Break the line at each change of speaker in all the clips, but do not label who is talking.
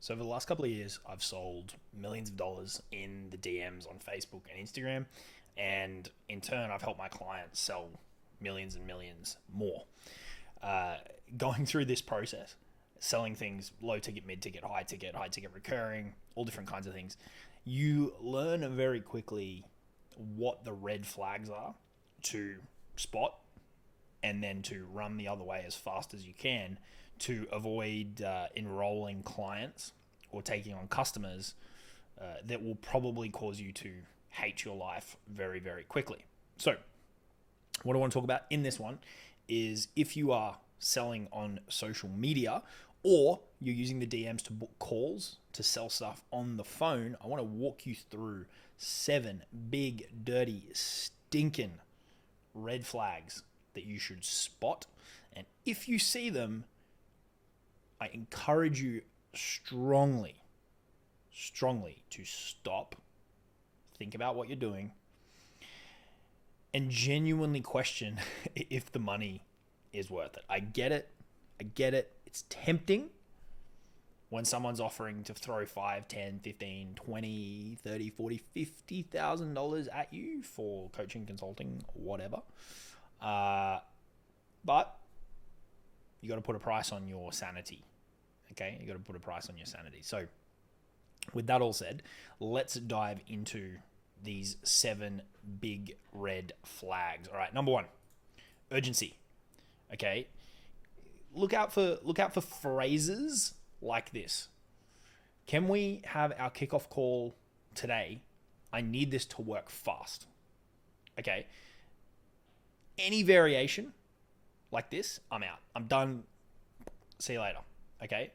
So over the last couple of years, I've sold millions of dollars in the DMs on Facebook and Instagram. And in turn, I've helped my clients sell millions and millions more. Going through this process, selling things low ticket, mid ticket, high ticket recurring, all different kinds of things, you learn very quickly what the red flags are to spot and then to run the other way as fast as you can to avoid enrolling clients or taking on customers that will probably cause you to hate your life very, very quickly. So what I want to talk about in this one is if you are selling on social media or you're using the DMs to book calls to sell stuff on the phone, I want to walk you through 7 big, dirty, stinking red flags that you should spot. And if you see them, I encourage you strongly to stop, think about what you're doing, and genuinely question if the money is worth it. I get it. It's tempting when someone's offering to throw 5, 10, 15, 20, 30, 40, $50,000 at you for coaching, consulting, whatever. But you got to put a price on your sanity. Okay? You got to put a price on your sanity. So with that all said, let's dive into these 7 big red flags. All right. Number 1, urgency. Okay. Look out for phrases like this. Can we have our kickoff call today? I need this to work fast. Okay. Any variation like this, I'm out. I'm done. See you later. Okay.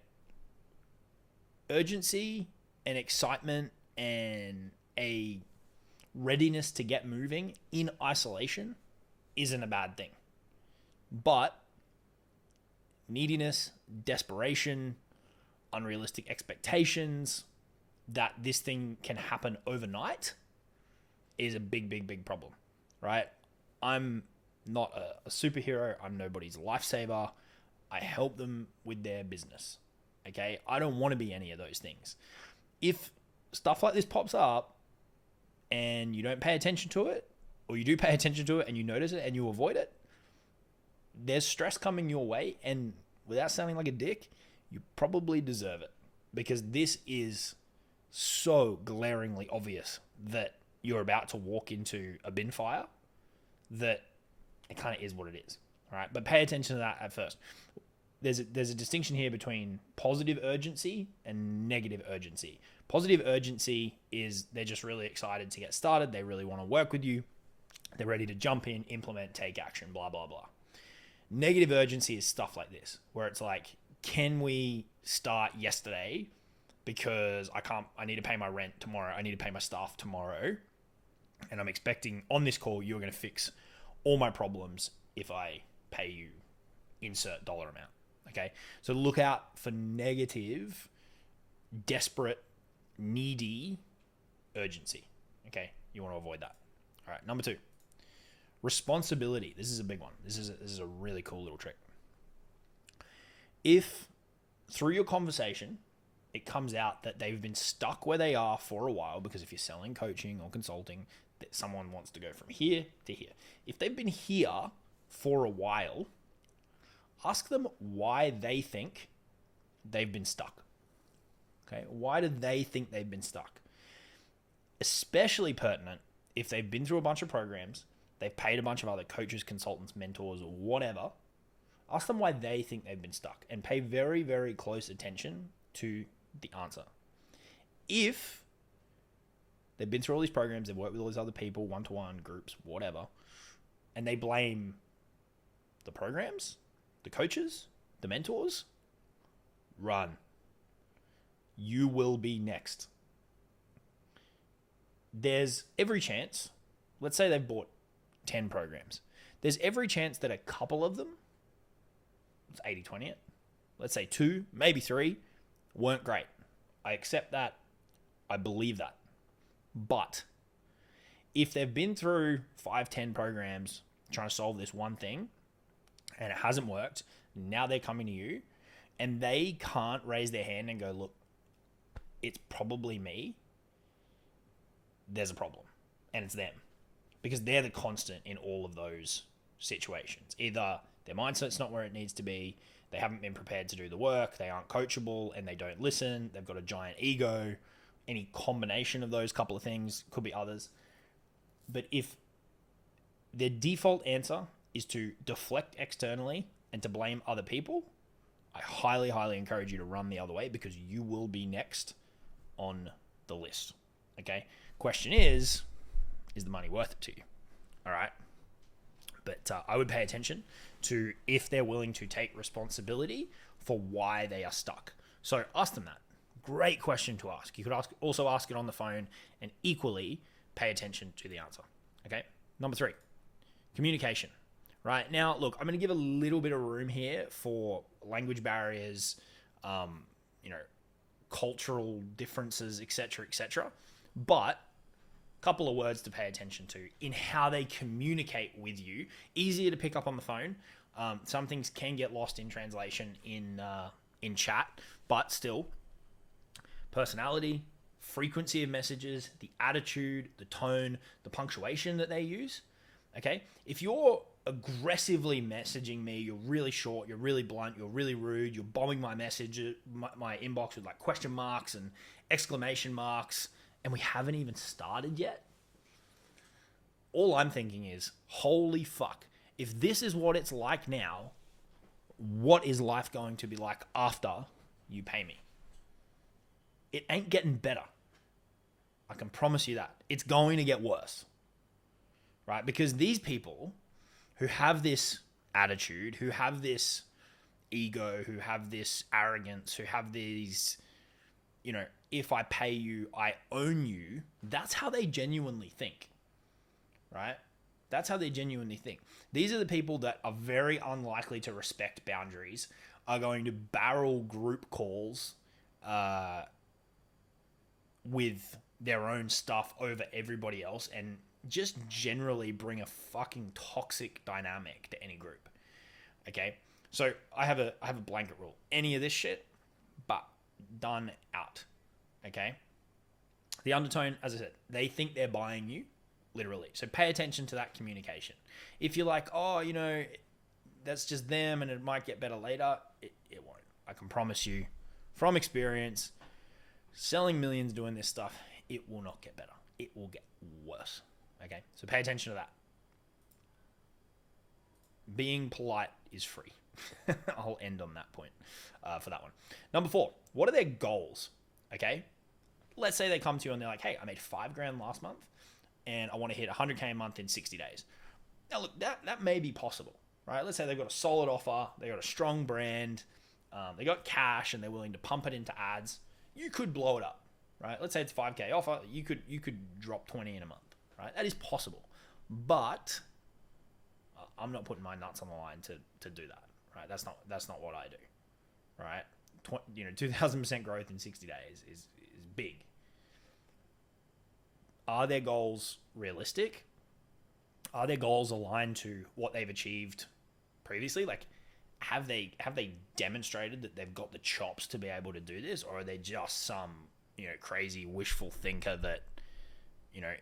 Urgency and excitement and a readiness to get moving in isolation isn't a bad thing. But neediness, desperation, unrealistic expectations that this thing can happen overnight is a big problem, right? I'm not a superhero. I'm nobody's lifesaver. I help them with their business. Okay. I don't want to be any of those things. If stuff like this pops up and you don't pay attention to it, or you do pay attention to it and you notice it and you avoid it, there's stress coming your way. And without sounding like a dick, you probably deserve it, because this is so glaringly obvious that you're about to walk into a bin fire that it kind of is what it is. All right. But pay attention to that at first. There's a distinction here between positive urgency and negative urgency. Positive urgency is they're just really excited to get started. They really want to work with you. They're ready to jump in, implement, take action, blah, blah, blah. Negative urgency is stuff like this, where it's like, can we start yesterday because I need to pay my rent tomorrow. I need to pay my staff tomorrow. And I'm expecting on this call, you're going to fix all my problems if I pay you insert dollar amount. Okay. So look out for negative, desperate, needy urgency. Okay. You want to avoid that. All right. Number 2, responsibility. This is a big one. This is a really cool little trick. If through your conversation, it comes out that they've been stuck where they are for a while, because if you're selling coaching or consulting, that someone wants to go from here to here. If they've been here for a while, ask them why they think they've been stuck. Okay. Why do they think they've been stuck? Especially pertinent if they've been through a bunch of programs, they've paid a bunch of other coaches, consultants, mentors, or whatever. Ask them why they think they've been stuck and pay very, very close attention to the answer. If they've been through all these programs, they've worked with all these other people, one-to-one, groups, whatever, and they blame the programs, the coaches, the mentors, run. You will be next. There's every chance, let's say they've bought 10 programs. There's every chance that a couple of them, it's 80-20 it, let's say 2, maybe 3, weren't great. I accept that. I believe that. But if they've been through 5, 10 programs trying to solve this one thing and it hasn't worked, now they're coming to you and they can't raise their hand and go, look, it's probably me, there's a problem. And it's them. Because they're the constant in all of those situations. Either their mindset's not where it needs to be, they haven't been prepared to do the work, they aren't coachable, and they don't listen, they've got a giant ego, any combination of those couple of things, could be others. But if their default answer is to deflect externally and to blame other people, I highly, highly encourage you to run the other way, because you will be next on the list. Okay? Question is the money worth it to you? All right? But I would pay attention to if they're willing to take responsibility for why they are stuck. So ask them that. Great question to ask. You could also ask it on the phone, and equally pay attention to the answer. Okay? Number 3, communication. Right? Now, look, I'm going to give a little bit of room here for language barriers, cultural differences, etc., etc. But couple of words to pay attention to in how they communicate with you. Easier to pick up on the phone. Some things can get lost in translation in chat, but still, personality, frequency of messages, the attitude, the tone, the punctuation that they use. Okay, if you're aggressively messaging me, you're really short, you're really blunt, you're really rude, you're bombing my message, my inbox with like question marks and exclamation marks, and we haven't even started yet, all I'm thinking is, holy fuck, if this is what it's like now, what is life going to be like after you pay me? It ain't getting better. I can promise you that. It's going to get worse. Right? Because these people who have this attitude, who have this ego, who have this arrogance, who have these, if I pay you, I own you, that's how they genuinely think. Right? That's how they genuinely think. These are the people that are very unlikely to respect boundaries, are going to barrel group calls with their own stuff over everybody else, and just generally bring a fucking toxic dynamic to any group. Okay? So I have a blanket rule. Any of this shit, but done out. Okay? The undertone, as I said, they think they're buying you, literally. So pay attention to that communication. If you're like, that's just them and it might get better later, it won't. I can promise you from experience, selling millions doing this stuff, it will not get better. It will get worse. Okay? So pay attention to that. Being polite is free. I'll end on that point for that one. Number 4, what are their goals? Okay? Let's say they come to you and they're like, hey, I made $5,000 last month and I want to hit 100K a month in 60 days. Now, look, that may be possible, right? Let's say they've got a solid offer, they got a strong brand, they got cash, and they're willing to pump it into ads. You could blow it up, right? Let's say it's a 5K offer, you could drop 20 in a month, right? That is possible, but I'm not putting my nuts on the line to do that, right? That's not what I do, right? 2,000% growth in 60 days is big. Are their goals realistic? Are their goals aligned to what they've achieved previously? Like, have they demonstrated that they've got the chops to be able to do this, or are they just some crazy wishful thinker that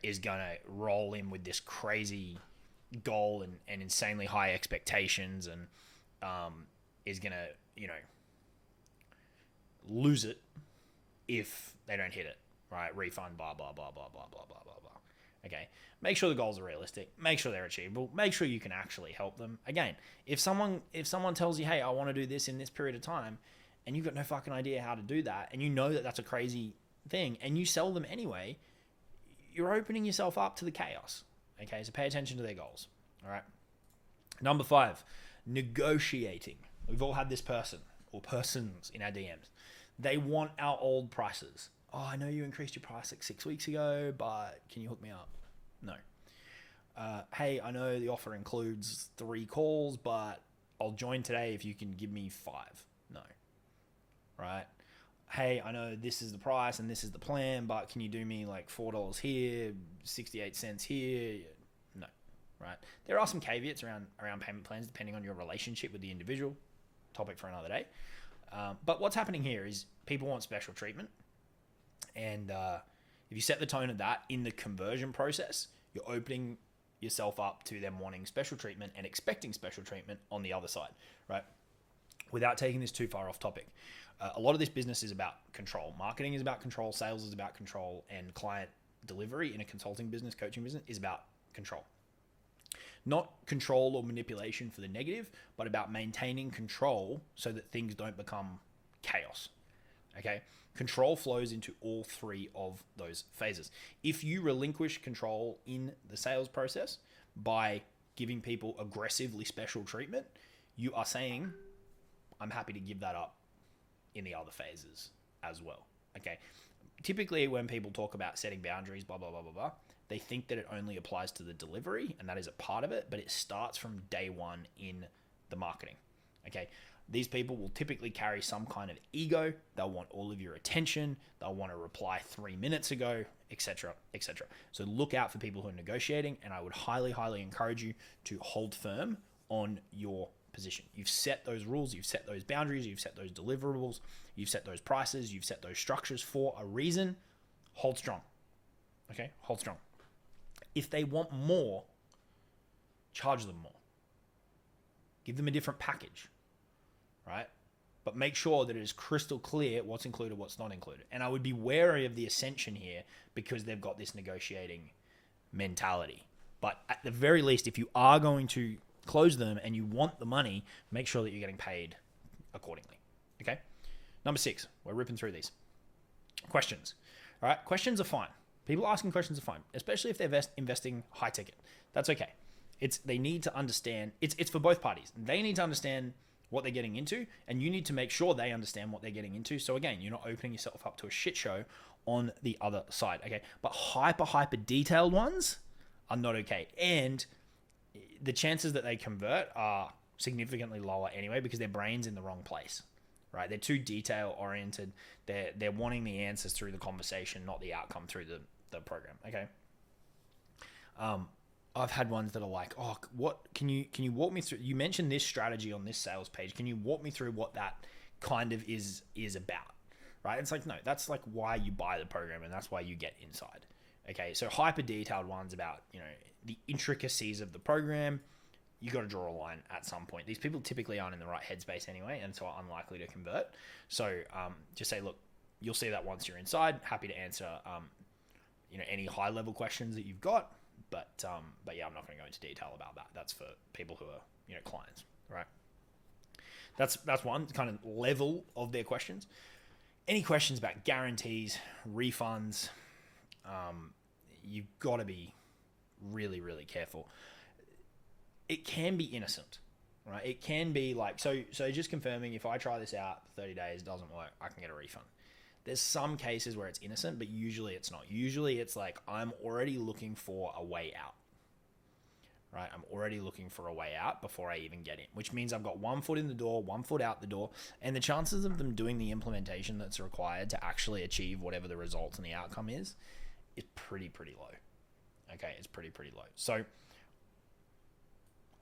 is gonna roll in with this crazy goal and insanely high expectations and is gonna lose it if they don't hit it, right? Refund, blah blah blah blah blah blah blah blah blah. Okay, make sure the goals are realistic. Make sure they're achievable. Make sure you can actually help them. Again, if someone tells you, hey, I want to do this in this period of time, and you've got no fucking idea how to do that, and you know that that's a crazy thing, and you sell them anyway, you're opening yourself up to the chaos. Okay, so pay attention to their goals. All right. Number 5, negotiating. We've all had this person or persons in our DMs. They want our old prices. Oh, I know you increased your price like 6 weeks ago, but can you hook me up? No. Hey, I know the offer includes 3 calls, but I'll join today if you can give me 5. No. Right? Hey, I know this is the price and this is the plan, but can you do me like $4 here, 68 cents here? No. Right? There are some caveats around payment plans depending on your relationship with the individual. Topic for another day. But what's happening here is people want special treatment. And if you set the tone of that in the conversion process, you're opening yourself up to them wanting special treatment and expecting special treatment on the other side, right? Without taking this too far off topic, a lot of this business is about control. Marketing is about control. Sales is about control. And client delivery in a consulting business, coaching business, is about control. Not control or manipulation for the negative, but about maintaining control so that things don't become chaos. Okay? Control flows into all three of those phases. If you relinquish control in the sales process by giving people aggressively special treatment, you are saying, I'm happy to give that up in the other phases as well. Okay? Typically, when people talk about setting boundaries, blah, blah, blah, blah, blah, they think that it only applies to the delivery, and that is a part of it, but it starts from day one in the marketing. Okay? These people will typically carry some kind of ego. They'll want all of your attention. They'll want to reply 3 minutes ago, etc., etc. So look out for people who are negotiating, and I would highly, highly encourage you to hold firm on your position. You've set those rules, you've set those boundaries, you've set those deliverables, you've set those prices, you've set those structures for a reason. Hold strong. Okay? Hold strong. If they want more, charge them more. Give them a different package, right? But make sure that it is crystal clear what's included, what's not included. And I would be wary of the ascension here because they've got this negotiating mentality. But at the very least, if you are going to close them and you want the money, make sure that you're getting paid accordingly. Okay? Number 6, we're ripping through these. Questions. All right? Questions are fine. People asking questions are fine, especially if they're investing high ticket. That's okay. They need to understand. It's for both parties. They need to understand what they're getting into, and you need to make sure they understand what they're getting into. So again, you're not opening yourself up to a shit show on the other side. Okay, but hyper detailed ones are not okay, and the chances that they convert are significantly lower anyway because their brain's in the wrong place. Right, they're too detail oriented. They're wanting the answers through the conversation, not the outcome through the program. Okay. I've had ones that are like, oh, what can you walk me through? You mentioned this strategy on this sales page. Can you walk me through what that kind of is about? Right? It's like, no, that's like why you buy the program, and that's why you get inside. Okay, so hyper detailed ones about the intricacies of the program. You got to draw a line at some point. These people typically aren't in the right headspace anyway, and so are unlikely to convert. So just say, look, you'll see that once you're inside. Happy to answer any high level questions that you've got, but yeah, I'm not going to go into detail about that. That's for people who are clients, right? That's one kind of level of their questions. Any questions about guarantees, refunds, you've got to be really, really careful. It can be innocent, right? It can be like, so just confirming, if I try this out 30 days, doesn't work, I can get a refund. There's some cases where it's innocent, but usually it's not. Usually it's like, I'm already looking for a way out, right? I'm already looking for a way out before I even get in, which means I've got 1 foot in the door, 1 foot out the door, and the chances of them doing the implementation that's required to actually achieve whatever the results and the outcome is pretty low. Okay, it's pretty low. So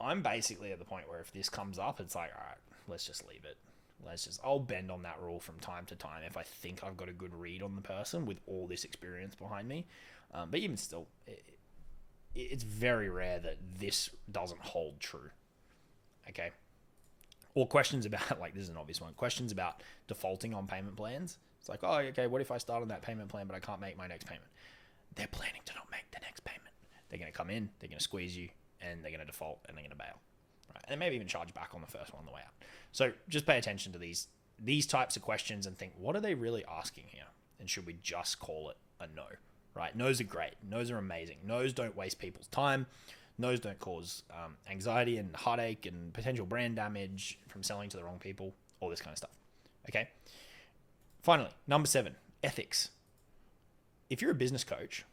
I'm basically at the point where if this comes up, it's like, all right, let's just leave it. I'll bend on that rule from time to time if I think I've got a good read on the person with all this experience behind me. But even still, it's very rare that this doesn't hold true. Okay. Or questions about, like, this is an obvious one, questions about defaulting on payment plans. It's like, oh, okay, what if I start on that payment plan, but I can't make my next payment? They're planning to not make the next payment. They're going to come in, they're going to squeeze you, and they're going to default, and they're going to bail. Right? And they maybe even charge back on the first one on the way out. So just pay attention to these types of questions and think, what are they really asking here? And should we just call it a no? Right? No's are great. No's are amazing. No's don't waste people's time. No's don't cause anxiety and heartache and potential brand damage from selling to the wrong people, all this kind of stuff. Okay? Finally, number 7, ethics. If you're a business coach,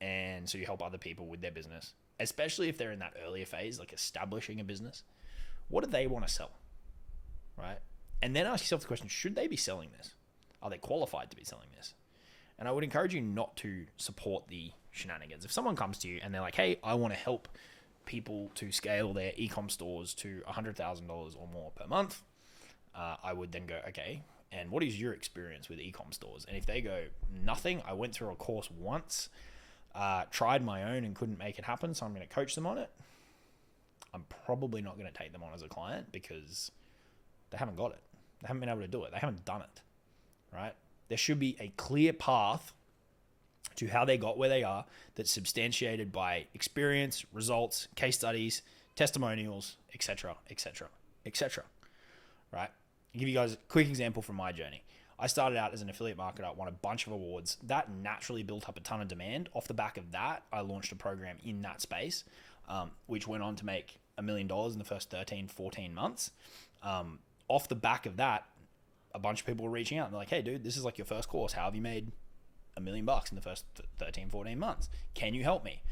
and so you help other people with their business, especially if they're in that earlier phase, like establishing a business, what do they want to sell? Right? And then ask yourself the question, should they be selling this? Are they qualified to be selling this? And I would encourage you not to support the shenanigans. If someone comes to you and they're like, hey, I want to help people to scale their e-com stores to $100,000 or more per month, I would then go, okay, And what is your experience with e-com stores? And if they go, nothing, I went through a course once, tried my own and couldn't make it happen, so I'm going to coach them on it, I'm probably not going to take them on as a client because they haven't got it. They haven't been able to do it. They haven't done it, right? There should be a clear path to how they got where they are that's substantiated by experience, results, case studies, testimonials, etc., etc., etc. Right? I'll give you guys a quick example from my journey. I started out as an affiliate marketer, won a bunch of awards. That naturally built up a ton of demand. Off the back of that, I launched a program in that space, which went on to make $1 million in the first 13, 14 months. Off the back of that, a bunch of people were reaching out and they're like, hey, dude, this is like your first course. How have you made $1 million in the first 13, 14 months? Can you help me?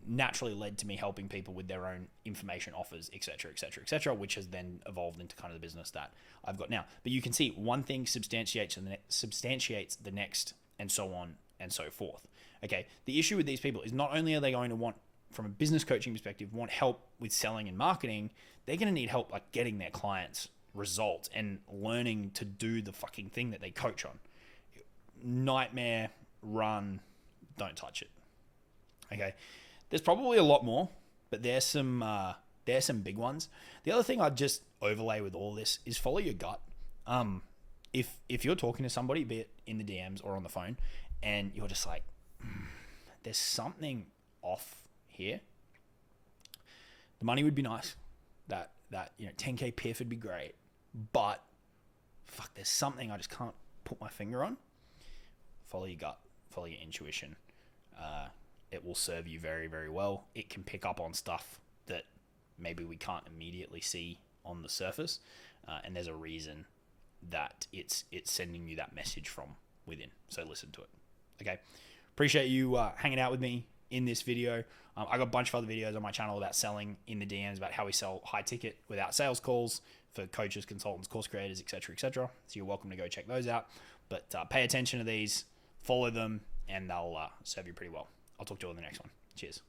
Naturally led to me helping people with their own information offers, etc., etc., etc., which has then evolved into kind of the business that I've got now. But you can see one thing substantiates the next, and so on and so forth. Okay, the issue with these people is not only are they going to want, from a business coaching perspective, want help with selling and marketing, they're going to need help like getting their clients results and learning to do the fucking thing that they coach on. Nightmare, run, don't touch it. Okay. There's probably a lot more, but there's some big ones. The other thing I'd just overlay with all this is follow your gut. If you're talking to somebody, be it in the DMs or on the phone, and you're just like, there's something off here. The money would be nice. That 10K PIF would be great, but fuck, there's something I just can't put my finger on. Follow your gut. Follow your intuition. It will serve you very, very well. It can pick up on stuff that maybe we can't immediately see on the surface, and there's a reason that it's sending you that message from within. So listen to it. Okay, appreciate you hanging out with me in this video. I got a bunch of other videos on my channel about selling in the DMs, about how we sell high ticket without sales calls for coaches, consultants, course creators, etc., etc. So you're welcome to go check those out. But pay attention to these, follow them, and they'll serve you pretty well. I'll talk to you on the next one. Cheers.